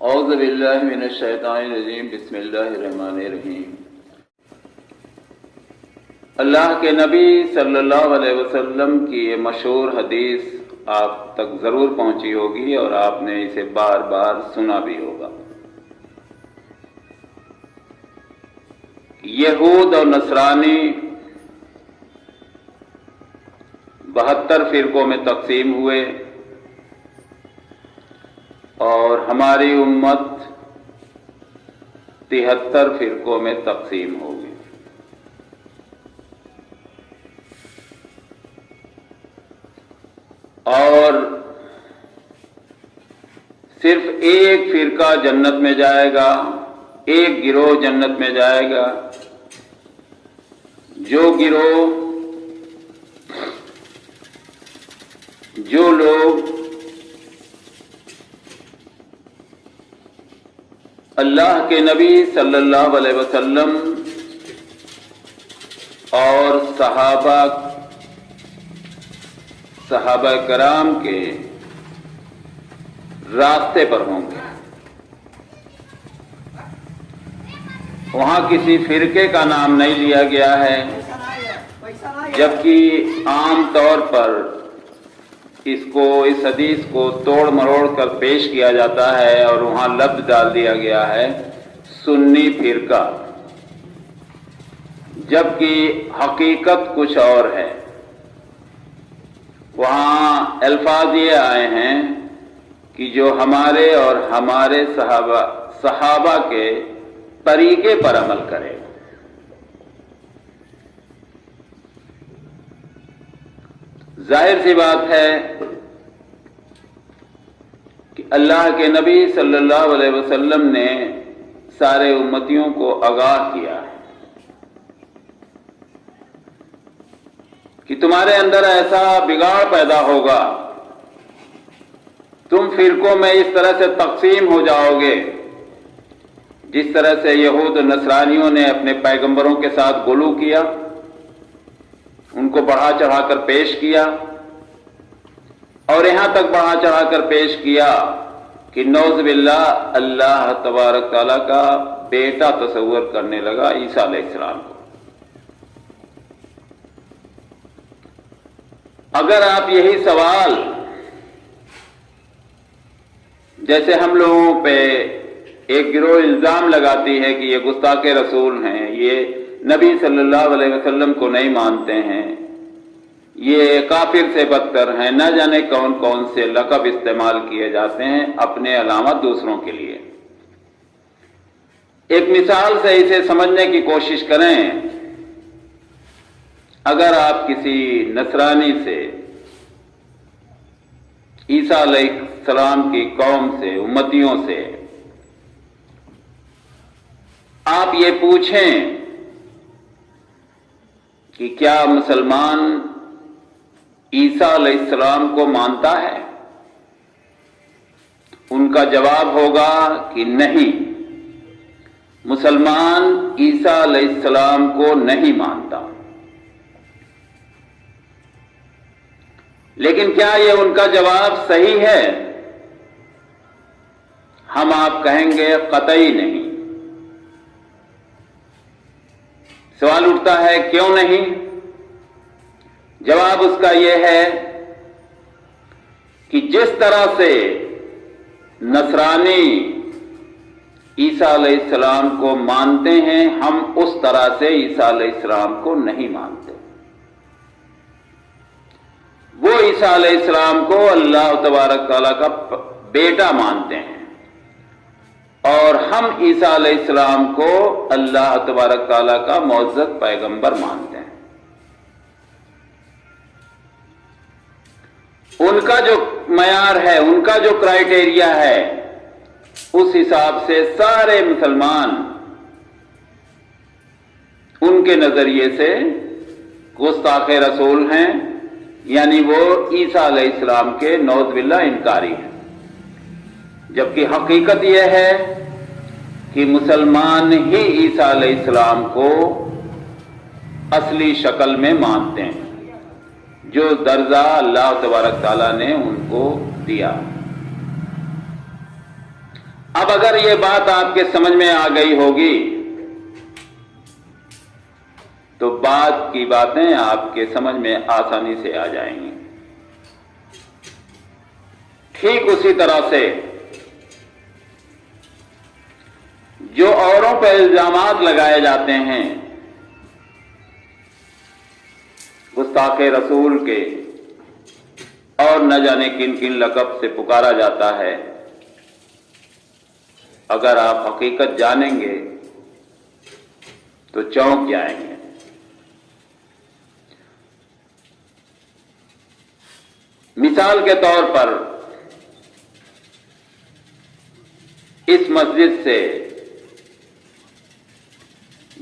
اعوذ باللہ من الشیطان الرجیم بسم اللہ الرحمن الرحیم۔ اللہ کے نبی صلی اللہ علیہ وسلم کی یہ مشہور حدیث آپ تک ضرور پہنچی ہوگی اور آپ نے اسے بار بار سنا بھی ہوگا۔ یہود اور نصرانی 72 فرقوں میں تقسیم ہوئے اور ہماری امت 73 فرقوں میں تقسیم ہوگی۔ اور صرف ایک فرقہ جنت میں جائے گا، ایک گروہ جنت میں جائے گا، جو گروہ جو لوگ اللہ کے نبی صلی اللہ علیہ وسلم اور صحابہ کرام کے راستے پر ہوں گے۔ وہاں کسی فرقے کا نام نہیں لیا گیا ہے، جبکہ عام طور پر اس حدیث کو توڑ مروڑ کر پیش کیا جاتا ہے اور وہاں لفظ ڈال دیا گیا ہے سنی فرقہ، جبکہ حقیقت کچھ اور ہے۔ وہاں الفاظ یہ آئے ہیں کہ جو ہمارے اور ہمارے صحابہ کے طریقے پر عمل کرے۔ ظاہر سی بات ہے کہ اللہ کے نبی صلی اللہ علیہ وسلم نے سارے امتیوں کو آگاہ کیا ہے کہ تمہارے اندر ایسا بگاڑ پیدا ہوگا، تم فرقوں میں اس طرح سے تقسیم ہو جاؤ گے جس طرح سے یہود و نصرانیوں نے اپنے پیغمبروں کے ساتھ غلو کیا، ان کو بڑھا چڑھا کر پیش کیا، اور یہاں تک بڑھا چڑھا کر پیش کیا کہ نعوذ باللہ اللہ تبارک تعالیٰ کا بیٹا تصور کرنے لگا عیسیٰ علیہ السلام کو۔ اگر آپ یہی سوال جیسے ہم لوگوں پہ ایک گروہ الزام لگاتی ہے کہ یہ گستاخ رسول ہیں، یہ نبی صلی اللہ علیہ وسلم کو نہیں مانتے ہیں، یہ کافر سے بدتر ہیں، نہ جانے کون کون سے لقب استعمال کیے جاتے ہیں اپنے علاوہ دوسروں کے لیے۔ ایک مثال سے اسے سمجھنے کی کوشش کریں۔ اگر آپ کسی نصرانی سے، عیسیٰ علیہ السلام کی قوم سے، امتیوں سے آپ یہ پوچھیں کہ کیا مسلمان عیسیٰ علیہ السلام کو مانتا ہے؟ ان کا جواب ہوگا کہ نہیں، مسلمان عیسیٰ علیہ السلام کو نہیں مانتا۔ لیکن کیا یہ ان کا جواب صحیح ہے؟ ہم آپ کہیں گے قطعی نہیں۔ سوال اٹھتا ہے کیوں نہیں؟ جواب اس کا یہ ہے کہ جس طرح سے نصرانی عیسیٰ علیہ السلام کو مانتے ہیں، ہم اس طرح سے عیسیٰ علیہ السلام کو نہیں مانتے۔ وہ عیسیٰ علیہ السلام کو اللہ تبارک تعالیٰ کا بیٹا مانتے ہیں، اور ہم عیسیٰ علیہ السلام کو اللہ تبارک تعالیٰ کا معزز پیغمبر مانتے ہیں۔ ان کا جو معیار ہے، ان کا جو کرائیٹیریا ہے، اس حساب سے سارے مسلمان ان کے نظریے سے گستاخ رسول ہیں، یعنی وہ عیسیٰ علیہ السلام کے نعوذ باللہ انکاری ہیں۔ جبکہ حقیقت یہ ہے کہ مسلمان ہی عیسیٰ علیہ السلام کو اصلی شکل میں مانتے ہیں، جو درجہ اللہ تبارک تعالیٰ نے ان کو دیا۔ اب اگر یہ بات آپ کے سمجھ میں آ گئی ہوگی تو بعد کی باتیں آپ کے سمجھ میں آسانی سے آ جائیں گی۔ ٹھیک اسی طرح سے جو اوروں پہ الزامات لگائے جاتے ہیں گستاخ رسول کے اور نہ جانے کن کن لقب سے پکارا جاتا ہے، اگر آپ حقیقت جانیں گے تو چونک جائیں گے۔ مثال کے طور پر اس مسجد سے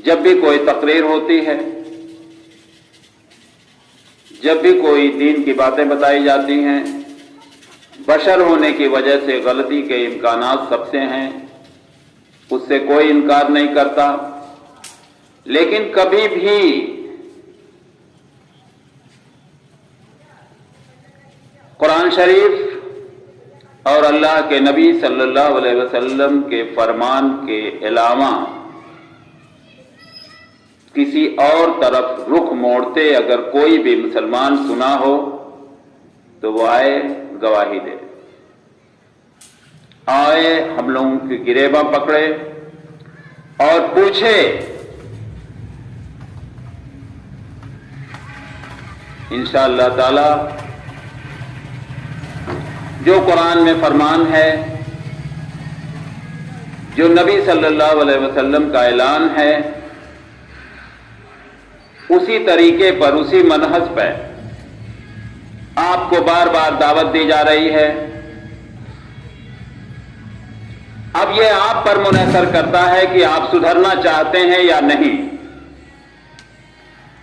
جب بھی کوئی تقریر ہوتی ہے، جب بھی کوئی دین کی باتیں بتائی جاتی ہیں، بشر ہونے کی وجہ سے غلطی کے امکانات سب سے ہیں، اس سے کوئی انکار نہیں کرتا، لیکن کبھی بھی قرآن شریف اور اللہ کے نبی صلی اللہ علیہ وسلم کے فرمان کے علاوہ کسی اور طرف رخ موڑتے اگر کوئی بھی مسلمان سنا ہو تو وہ آئے گواہی دے، آئے ہم لوگوں کی گریباں پکڑے اور پوچھے۔ انشاءاللہ تعالی جو قرآن میں فرمان ہے، جو نبی صلی اللہ علیہ وسلم کا اعلان ہے، اسی طریقے پر، اسی منہج پہ آپ کو بار بار دعوت دی جا رہی ہے۔ اب یہ آپ پر منحصر کرتا ہے کہ آپ سدھرنا چاہتے ہیں یا نہیں۔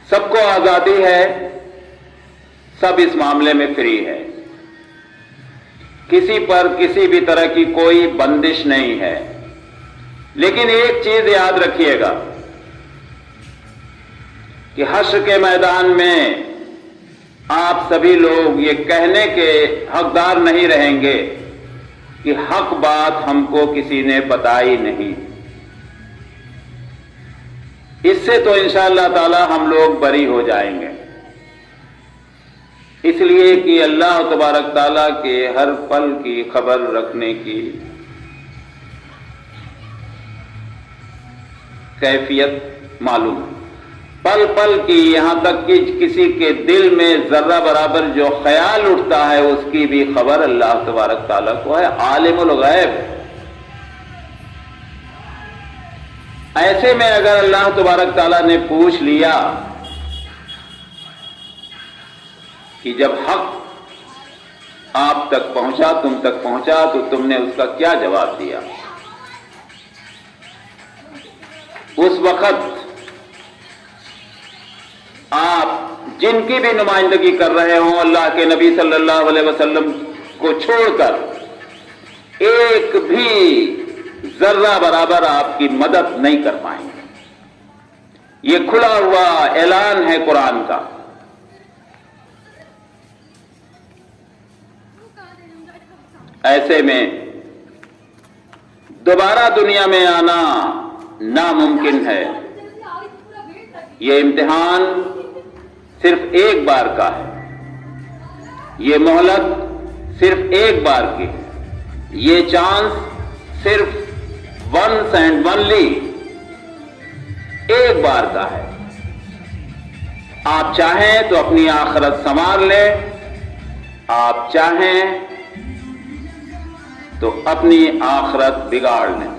سب کو آزادی ہے، سب اس معاملے میں فری ہے، کسی پر کسی بھی طرح کی کوئی بندش نہیں ہے۔ لیکن ایک چیز یاد رکھیے گا کہ حشر کے میدان میں آپ سبھی لوگ یہ کہنے کے حقدار نہیں رہیں گے کہ حق بات ہم کو کسی نے بتائی نہیں۔ اس سے تو انشاءاللہ تعالی ہم لوگ بری ہو جائیں گے، اس لیے کہ اللہ تبارک تعالیٰ کے ہر پل کی خبر رکھنے کی کیفیت معلوم ہے، پل پل کی، یہاں تک کہ کسی کے دل میں ذرہ برابر جو خیال اٹھتا ہے اس کی بھی خبر اللہ تبارک تعالیٰ کو ہے، عالم الغیب۔ ایسے میں اگر اللہ تبارک تعالیٰ نے پوچھ لیا کہ جب حق آپ تک پہنچا، تم تک پہنچا، تو تم نے اس کا کیا جواب دیا؟ اس وقت آپ جن کی بھی نمائندگی کر رہے ہوں اللہ کے نبی صلی اللہ علیہ وسلم کو چھوڑ کر، ایک بھی ذرہ برابر آپ کی مدد نہیں کر پائیں گے۔ یہ کھلا ہوا اعلان ہے قرآن کا۔ ایسے میں دوبارہ دنیا میں آنا ناممکن ہے۔ یہ امتحان صرف ایک بار کا ہے، یہ مہلت صرف ایک بار کی، یہ چانس صرف ونس اینڈ ونلی ایک بار کا ہے۔ آپ چاہیں تو اپنی آخرت سنوار لیں، آپ چاہیں تو اپنی آخرت بگاڑ لیں۔